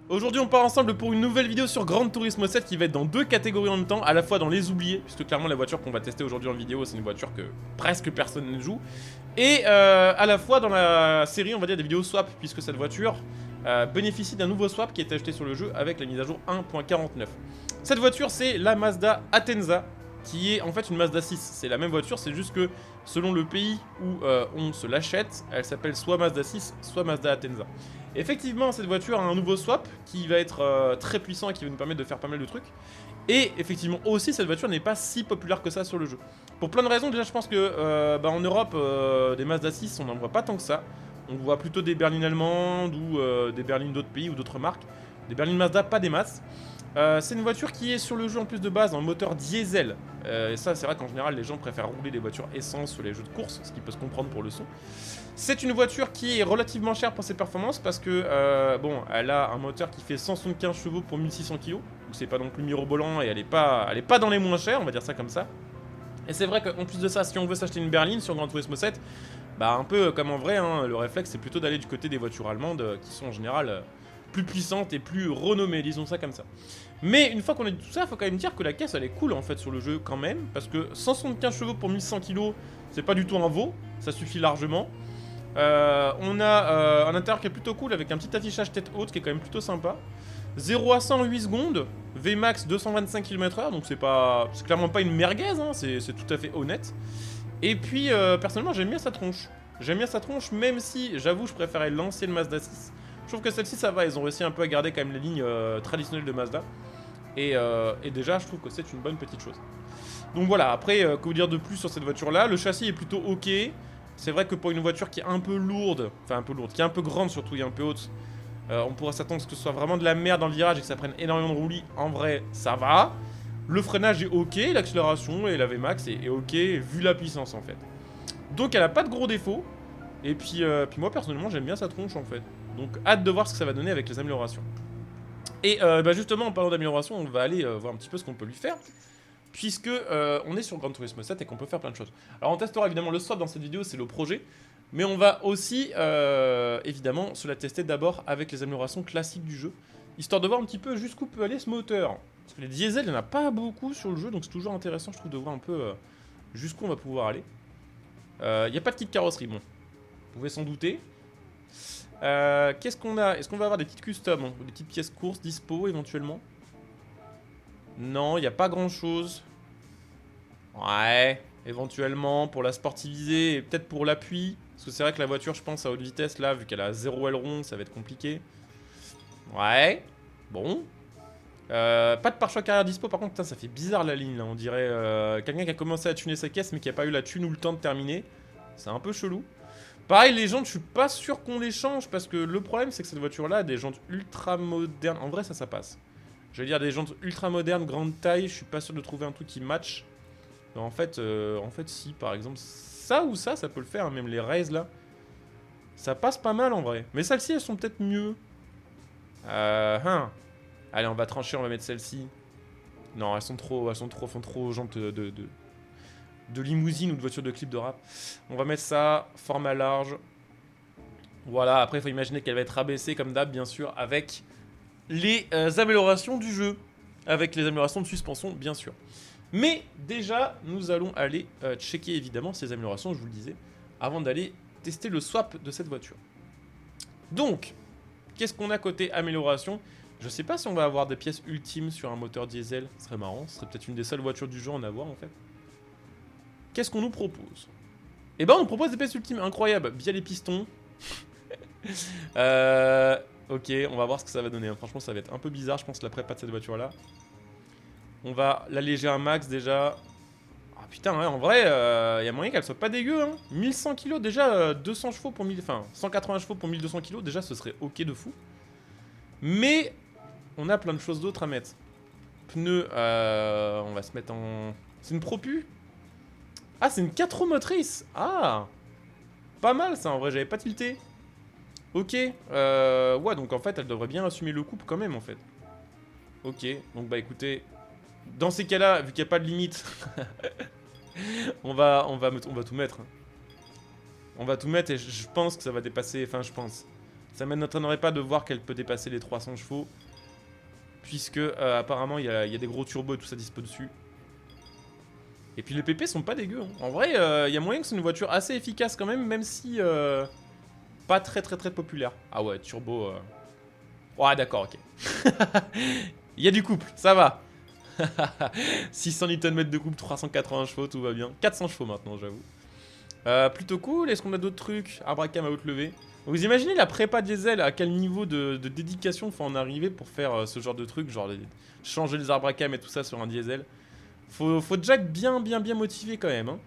Aujourd'hui on part ensemble pour une nouvelle vidéo sur Gran Turismo 7 qui va être dans deux catégories en même temps, à la fois dans les oubliés, puisque clairement la voiture qu'on va tester aujourd'hui en vidéo c'est une voiture que presque personne ne joue, et à la fois dans la série on va dire des vidéos swap, puisque cette voiture bénéficie d'un nouveau swap qui est ajouté sur le jeu avec la mise à jour 1.49. Cette voiture c'est la Mazda Atenza, qui est en fait une Mazda 6, c'est la même voiture, c'est juste que selon le pays où on se l'achète, elle s'appelle soit Mazda 6, soit Mazda Atenza. Effectivement, cette voiture a un nouveau swap qui va être très puissant et qui va nous permettre de faire pas mal de trucs. Et effectivement aussi, cette voiture n'est pas si populaire que ça sur le jeu. Pour plein de raisons, déjà je pense que en Europe, des Mazda 6, on n'en voit pas tant que ça. On voit plutôt des berlines allemandes ou des berlines d'autres pays ou d'autres marques. Des berlines Mazda, pas des masses. C'est une voiture qui est sur le jeu en plus de base en moteur diesel. Et ça, c'est vrai qu'en général, les gens préfèrent rouler des voitures essence sur les jeux de course, ce qui peut se comprendre pour le son. C'est une voiture qui est relativement chère pour ses performances parce que, bon, elle a un moteur qui fait 175 chevaux pour 1600 kg. Donc c'est pas non plus mirobolant et elle est pas dans les moins chers, on va dire ça comme ça. Et c'est vrai qu'en plus de ça, si on veut s'acheter une berline sur Gran Turismo 7, bah un peu comme en vrai, hein, le réflexe c'est plutôt d'aller du côté des voitures allemandes qui sont en général plus puissante et plus renommée, disons ça comme ça. Mais une fois qu'on a dit tout ça, il faut quand même dire que la caisse elle est cool en fait sur le jeu quand même, parce que 175 chevaux pour 1100 kg, c'est pas du tout un veau, ça suffit largement. On a un intérieur qui est plutôt cool avec un petit affichage tête haute qui est quand même plutôt sympa. 0 à 100 en 8 secondes, Vmax 225 km/h, donc c'est clairement pas une merguez, hein, c'est tout à fait honnête. Et puis personnellement j'aime bien sa tronche. J'aime bien sa tronche, même si j'avoue je préférais l'ancienne Mazda 6. Je trouve que celle-ci ça va, ils ont réussi un peu à garder quand même les lignes traditionnelles de Mazda. Et déjà je trouve que c'est une bonne petite chose. Donc voilà, après que vous dire de plus sur cette voiture là, le châssis est plutôt ok. C'est vrai que pour une voiture qui est un peu lourde, enfin un peu lourde, qui est un peu grande surtout et un peu haute, on pourrait s'attendre à ce que ce soit vraiment de la merde dans le virage et que ça prenne énormément de roulis. En vrai ça va. Le freinage est ok, l'accélération et la Vmax est ok vu la puissance en fait. Donc elle a pas de gros défauts. Et puis moi personnellement j'aime bien sa tronche en fait. Donc hâte de voir ce que ça va donner avec les améliorations. Et justement en parlant d'amélioration, on va aller voir un petit peu ce qu'on peut lui faire. Puisque on est sur Gran Turismo 7 et qu'on peut faire plein de choses. Alors on testera évidemment le swap dans cette vidéo, c'est le projet. Mais on va aussi évidemment se la tester d'abord avec les améliorations classiques du jeu. Histoire de voir un petit peu jusqu'où peut aller ce moteur. Parce que les diesels, il n'y en a pas beaucoup sur le jeu, donc c'est toujours intéressant je trouve de voir un peu jusqu'où on va pouvoir aller. Il n'y a pas de kit carrosserie, bon. Vous pouvez s'en douter. Qu'est-ce qu'on a? Est-ce qu'on va avoir des petites customs, des petites pièces courses dispo éventuellement? Non, il n'y a pas grand chose. Ouais, éventuellement pour la sportiviser et peut-être pour l'appui. Parce que c'est vrai que la voiture, je pense, à haute vitesse, là, vu qu'elle a 0 aileron, ça va être compliqué. Ouais, bon. Pas de pare-choc arrière dispo, par contre, putain, ça fait bizarre la ligne, là. On dirait quelqu'un qui a commencé à tuner sa caisse, mais qui a pas eu la thune ou le temps de terminer. C'est un peu chelou. Pareil, les jantes, je suis pas sûr qu'on les change, parce que le problème, c'est que cette voiture-là a des jantes ultra modernes. En vrai, ça passe. Je vais dire des jantes ultra modernes, grande taille, je suis pas sûr de trouver un truc qui match. Mais en fait, si, par exemple, ça ou ça peut le faire, hein, même les Rays, là. Ça passe pas mal, en vrai. Mais celles-ci, elles sont peut-être mieux. Allez, on va trancher, on va mettre celle-ci. Non, elles font trop jantes de limousine ou de voiture de clip de rap. On va mettre ça, format large. Voilà, après il faut imaginer qu'elle va être rabaissée comme d'hab, bien sûr, avec les améliorations du jeu. Avec les améliorations de suspension, bien sûr. Mais déjà, nous allons aller checker évidemment ces améliorations, je vous le disais, avant d'aller tester le swap de cette voiture. Donc, qu'est-ce qu'on a côté amélioration? Je sais pas si on va avoir des pièces ultimes sur un moteur diesel, ce serait marrant, ce serait peut-être une des seules voitures du jeu à en avoir en fait. Qu'est-ce qu'on nous propose? Eh ben on nous propose des pièces ultimes incroyables, via les pistons. Ok, on va voir ce que ça va donner, hein. Franchement ça va être un peu bizarre je pense la prépa de cette voiture là. On va l'alléger un max déjà. Ah putain ouais, en vrai, y a moyen qu'elle soit pas dégueu hein. 1100 kg déjà, 200 chevaux pour 1000... Enfin, 180 chevaux pour 1200 kg, déjà ce serait ok de fou. Mais, on a plein de choses d'autres à mettre. Pneus, on va se mettre en... C'est une propu? Ah, c'est une 4 roues motrices. Ah, pas mal ça en vrai, j'avais pas tilté. Ok, ouais donc en fait elle devrait bien assumer le couple quand même en fait. Ok, donc bah écoutez... Dans ces cas-là, vu qu'il n'y a pas de limite, on va tout mettre. On va tout mettre et je pense que ça va dépasser. Enfin, je pense. Ça ne m'étonnerait pas de voir qu'elle peut dépasser les 300 chevaux. Puisque apparemment il y a des gros turbos et tout ça dispo dessus. Et puis les PP sont pas dégueux. Hein. En vrai, il y a moyen que c'est une voiture assez efficace quand même, même si pas très populaire. Ah ouais, turbo. Ouais, d'accord, ok. Il y a du couple, ça va. 600 Nm de couple, 380 chevaux, tout va bien. 400 chevaux maintenant, j'avoue. Plutôt cool. Est-ce qu'on a d'autres trucs? Arbre à cam à haute levée. Vous imaginez la prépa diesel, à quel niveau de dédication faut en arriver pour faire ce genre de truc, genre changer les arbres à cam et tout ça sur un diesel. Faut déjà être bien motivé quand même.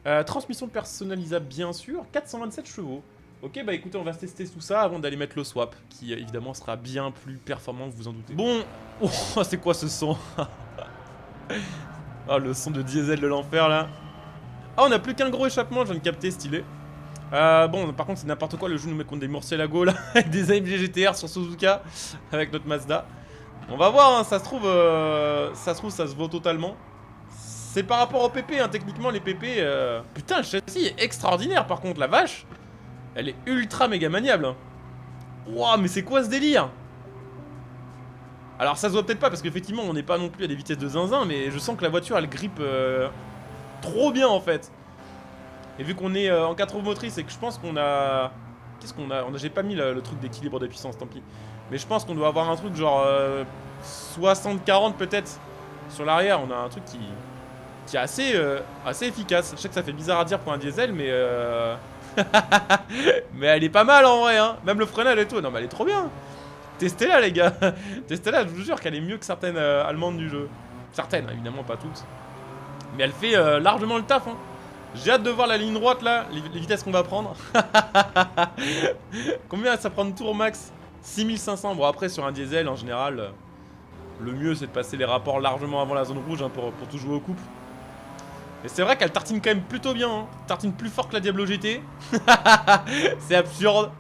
Hein. Transmission personnalisable bien sûr, 427 chevaux. Ok, bah écoutez, on va tester tout ça avant d'aller mettre le swap, qui évidemment sera bien plus performant, vous vous en doutez. Bon, oh, c'est quoi ce son? Ah, le son de diesel de l'enfer là. Ah, on a plus qu'un gros échappement, je viens de capter, stylé. Bon, par contre, c'est n'importe quoi, le jeu nous met contre des Murcielago là, avec des AMG GTR sur Suzuka, avec notre Mazda. On va voir, hein, ça se trouve, ça se vaut totalement. C'est par rapport au PP, hein, techniquement, les PP. Putain, le châssis est extraordinaire par contre, la vache. Elle est ultra méga maniable. Hein. Wouah, mais c'est quoi ce délire? Alors, ça se voit peut-être pas parce qu'effectivement, on n'est pas non plus à des vitesses de zinzin, mais je sens que la voiture elle grippe trop bien en fait. Et vu qu'on est en 4 roues motrices et que je pense qu'on a. Qu'est-ce qu'on a, j'ai pas mis le truc d'équilibre de puissance, tant pis. Mais je pense qu'on doit avoir un truc genre 60-40 peut-être sur l'arrière. On a un truc qui est assez efficace. Je sais que ça fait bizarre à dire pour un diesel, mais mais elle est pas mal en vrai. Hein. Même le freinage et tout. Non, mais elle est trop bien. Testez-la, les gars. Testez-la, je vous jure qu'elle est mieux que certaines allemandes du jeu. Certaines, évidemment, pas toutes. Mais elle fait largement le taf. Hein. J'ai hâte de voir la ligne droite là, les vitesses qu'on va prendre. Combien ça prend de tour max? 6500. Bon, après, sur un diesel, en général, le mieux c'est de passer les rapports largement avant la zone rouge hein, pour tout jouer au couple. Mais c'est vrai qu'elle tartine quand même plutôt bien. Hein. Tartine plus fort que la Diablo GT. C'est absurde.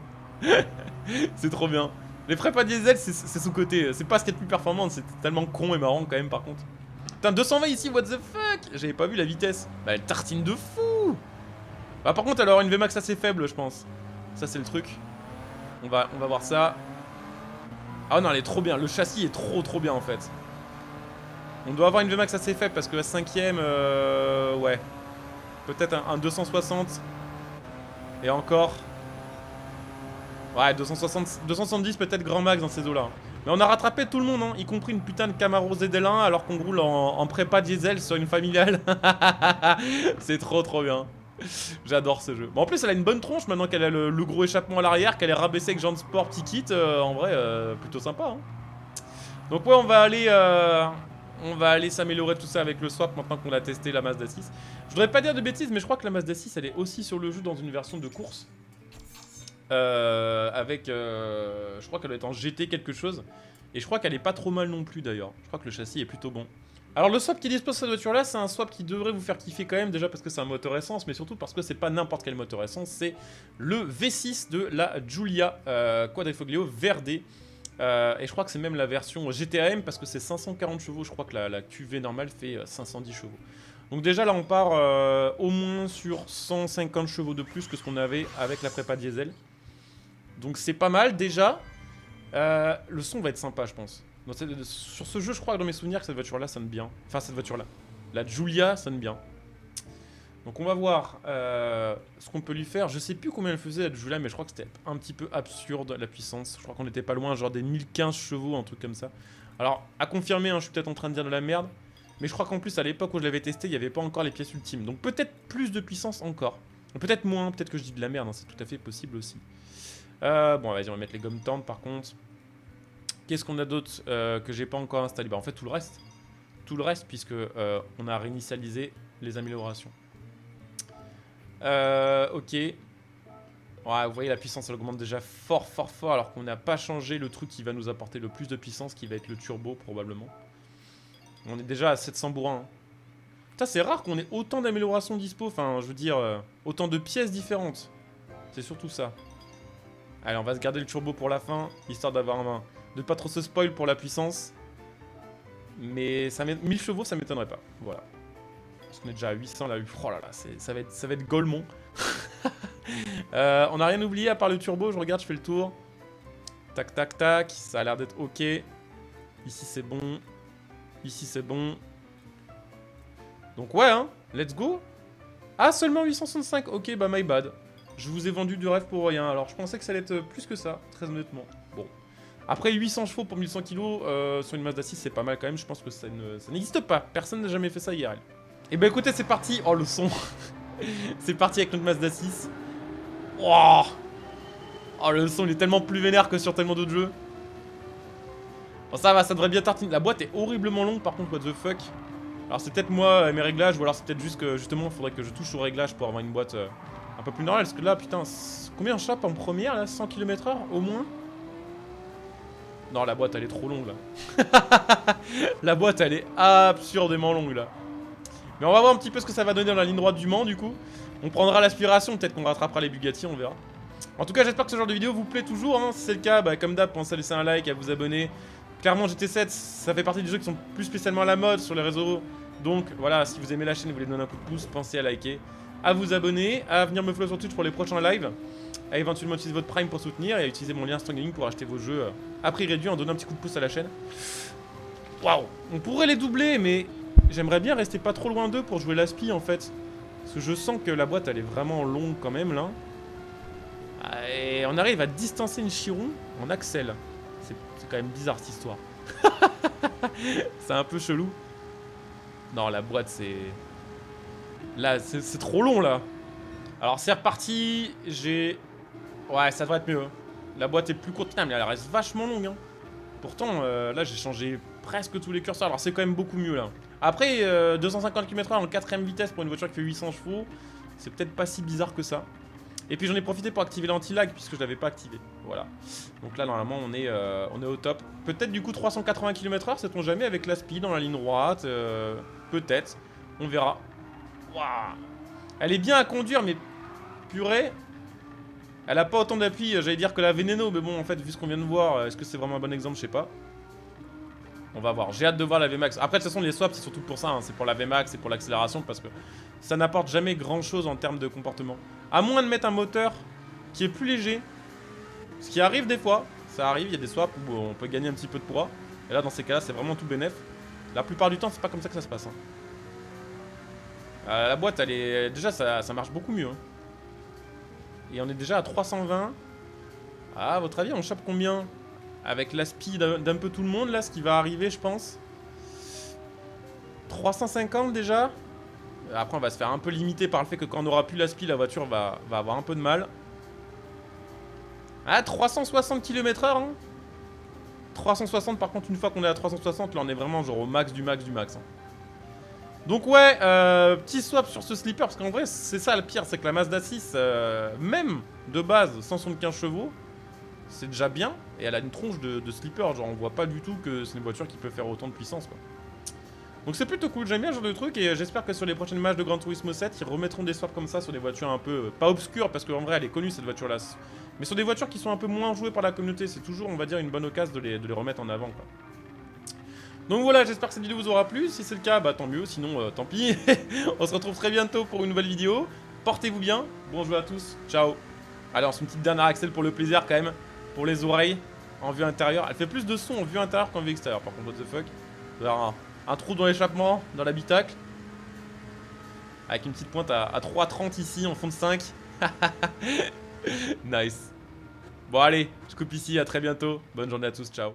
C'est trop bien. Les prépas diesel, c'est sous-côté. C'est pas ce qui est le plus performant. C'est tellement con et marrant quand même, par contre. Putain, 220 ici, what the fuck? J'avais pas vu la vitesse. Bah, elle tartine de fou. Bah, par contre, elle aura une Vmax assez faible, je pense. Ça, c'est le truc. On va voir ça. Ah non, elle est trop bien. Le châssis est trop bien, en fait. On doit avoir une Vmax assez faible parce que la 5ème, ouais. Peut-être un 260. Et encore. Ouais, 270 peut-être grand max dans ces eaux-là. Mais on a rattrapé tout le monde, hein, y compris une putain de Camaro ZL1 alors qu'on roule en prépa diesel sur une familiale. C'est trop bien. J'adore ce jeu. Bon, en plus, elle a une bonne tronche maintenant qu'elle a le gros échappement à l'arrière, qu'elle est rabaissée avec genre de sport petit kit. En vrai, plutôt sympa. Hein. Donc ouais, on va aller s'améliorer tout ça avec le swap maintenant qu'on a testé la Mazda 6. Je voudrais pas dire de bêtises, mais je crois que la Mazda 6, elle est aussi sur le jeu dans une version de course. Je crois qu'elle doit être en GT quelque chose. Et je crois qu'elle est pas trop mal non plus d'ailleurs. Je crois que le châssis est plutôt bon. Alors le swap qui dispose de cette voiture là, c'est un swap qui devrait vous faire kiffer quand même. Déjà parce que c'est un moteur essence, mais surtout parce que c'est pas n'importe quel moteur essence. C'est le V6 de la Giulia Quadrifoglio Verde. Et je crois que c'est même la version GTAM parce que c'est 540 chevaux. Je crois que la QV normale fait 510 chevaux. Donc déjà là on part au moins sur 150 chevaux de plus que ce qu'on avait avec la prépa diesel. Donc c'est pas mal déjà. Le son va être sympa je pense. Donc, sur ce jeu je crois que dans mes souvenirs que cette voiture là sonne bien. Enfin cette voiture là. La Giulia sonne bien. Donc on va voir ce qu'on peut lui faire. Je sais plus combien elle faisait la Giulia mais je crois que c'était un petit peu absurde la puissance. Je crois qu'on était pas loin genre des 1015 chevaux, un truc comme ça. Alors à confirmer, hein, je suis peut-être en train de dire de la merde. Mais je crois qu'en plus à l'époque où je l'avais testé il n'y avait pas encore les pièces ultimes. Donc peut-être plus de puissance encore. Peut-être moins, peut-être que je dis de la merde, hein, c'est tout à fait possible aussi. Bon, vas-y, on va mettre les gommes tendres par contre. Qu'est-ce qu'on a d'autre que j'ai pas encore installé? Bah, en fait, tout le reste. Tout le reste, puisque on a réinitialisé les améliorations. Ok. Ouais, vous voyez, la puissance, elle augmente déjà fort, alors qu'on n'a pas changé le truc qui va nous apporter le plus de puissance, qui va être le turbo, probablement. On est déjà à 700 bourrins. Hein. Putain, c'est rare qu'on ait autant d'améliorations dispo. Enfin, je veux dire, autant de pièces différentes. C'est surtout ça. Allez, on va se garder le turbo pour la fin, histoire d'avoir de pas trop se spoil pour la puissance. Mais 1000 chevaux, ça m'étonnerait pas. Voilà. Parce qu'on est déjà à 800 là. Oh là là, ça va être Golemont. On n'a rien oublié à part le turbo, je regarde, je fais le tour. Tac, tac, tac, ça a l'air d'être ok. Ici c'est bon. Ici c'est bon. Donc ouais, hein, let's go. Ah, seulement 865, ok, bah my bad. Je vous ai vendu du rêve pour rien, alors je pensais que ça allait être plus que ça, très honnêtement. Bon. Après 800 chevaux pour 1100 kg sur une Mazda 6, c'est pas mal quand même, je pense que ça n'existe pas. Personne n'a jamais fait ça IRL. Et bah écoutez, c'est parti. Oh le son. C'est parti avec notre Mazda 6. Oh, oh le son, il est tellement plus vénère que sur tellement d'autres jeux. Bon ça va, ça devrait bien tartiner. La boîte est horriblement longue par contre, what the fuck. Alors c'est peut-être moi, mes réglages, ou alors c'est peut-être juste que justement, il faudrait que je touche au réglage pour avoir une boîte un peu plus normale. Parce que là, putain, combien je chope en première là, 100 km/h au moins? Non, la boîte elle est trop longue là. La boîte elle est absurdément longue là. Mais on va voir un petit peu ce que ça va donner dans la ligne droite du Mans du coup. On prendra l'aspiration, peut-être qu'on rattrapera les Bugatti, on verra. En tout cas, j'espère que ce genre de vidéo vous plaît toujours. Hein. Si c'est le cas, bah, comme d'hab, pensez à laisser un like, à vous abonner. Clairement, GT7, ça fait partie des jeux qui sont plus spécialement à la mode sur les réseaux. Donc voilà, si vous aimez la chaîne et vous voulez donner un coup de pouce, pensez à liker, à vous abonner, à venir me follow sur Twitch pour les prochains lives, à éventuellement utiliser votre Prime pour soutenir et à utiliser mon lien Strong Gaming pour acheter vos jeux à prix réduit en donnant un petit coup de pouce à la chaîne. Waouh, on pourrait les doubler, mais j'aimerais bien rester pas trop loin d'eux pour jouer l'aspi en fait. Parce que je sens que la boîte elle est vraiment longue quand même là. Et on arrive à distancer une Chiron en axle. C'est quand même bizarre cette histoire. C'est un peu chelou. Non, la boîte c'est... Là, c'est trop long là. Alors c'est reparti, j'ai... Ouais, ça devrait être mieux. La boîte est plus courte, mais elle reste vachement longue. Hein. Pourtant, là j'ai changé presque tous les curseurs, alors c'est quand même beaucoup mieux là. Après, 250 km/h en 4ème vitesse pour une voiture qui fait 800 chevaux, c'est peut-être pas si bizarre que ça. Et puis j'en ai profité pour activer l'anti-lag puisque je l'avais pas activé. Voilà. Donc là normalement on est au top. Peut-être du coup 380 km/h, sait-on jamais, avec la speed dans la ligne droite. Peut-être. On verra. Waouh. Elle est bien à conduire mais purée. Elle a pas autant d'appui, j'allais dire que la Veneno, mais bon en fait vu ce qu'on vient de voir, est-ce que c'est vraiment un bon exemple, je sais pas. On va voir, j'ai hâte de voir la VMAX. Après de toute façon les swaps c'est surtout pour ça, hein. C'est pour la VMAX, c'est pour l'accélération parce que ça n'apporte jamais grand chose en termes de comportement. À moins de mettre un moteur qui est plus léger, ce qui arrive des fois, ça arrive, il y a des swaps où on peut gagner un petit peu de poids. Et là dans ces cas-là c'est vraiment tout bénef. La plupart du temps c'est pas comme ça que ça se passe. Hein. La boîte elle est... Déjà ça marche beaucoup mieux. Hein. Et on est déjà à 320. Ah, à votre avis, on chope combien? Avec l'aspi d'un peu tout le monde, là, ce qui va arriver, je pense. 350 déjà. Après, on va se faire un peu limiter par le fait que quand on aura plus l'aspi, la voiture va avoir un peu de mal. Ah, 360 km/h, hein. 360, par contre, une fois qu'on est à 360, là, on est vraiment genre au max du max du max. Hein. Donc ouais, petit swap sur ce slipper, parce qu'en vrai, c'est ça le pire, c'est que la Mazda 6, même de base, 175 chevaux, c'est déjà bien, et elle a une tronche de slipper, genre on voit pas du tout que c'est une voiture qui peut faire autant de puissance, quoi. Donc c'est plutôt cool, j'aime bien ce genre de truc, et j'espère que sur les prochaines matchs de Gran Turismo 7, ils remettront des swaps comme ça sur des voitures un peu, pas obscures, parce qu'en vrai elle est connue cette voiture-là, mais sur des voitures qui sont un peu moins jouées par la communauté, c'est toujours, on va dire, une bonne occasion de les remettre en avant, quoi. Donc voilà, j'espère que cette vidéo vous aura plu. Si c'est le cas, bah tant mieux, sinon tant pis. On se retrouve très bientôt pour une nouvelle vidéo. Portez-vous bien, bon jeu à tous, ciao. Allez, on se fait une petite dernière axelle pour le plaisir quand même, pour les oreilles, en vue intérieure. Elle fait plus de son en vue intérieure qu'en vue extérieure, par contre, what the fuck. Vous allez un trou dans l'échappement, dans l'habitacle. Avec une petite pointe à 3,30 ici, en fond de 5. Nice. Bon allez, je coupe ici, à très bientôt. Bonne journée à tous, ciao.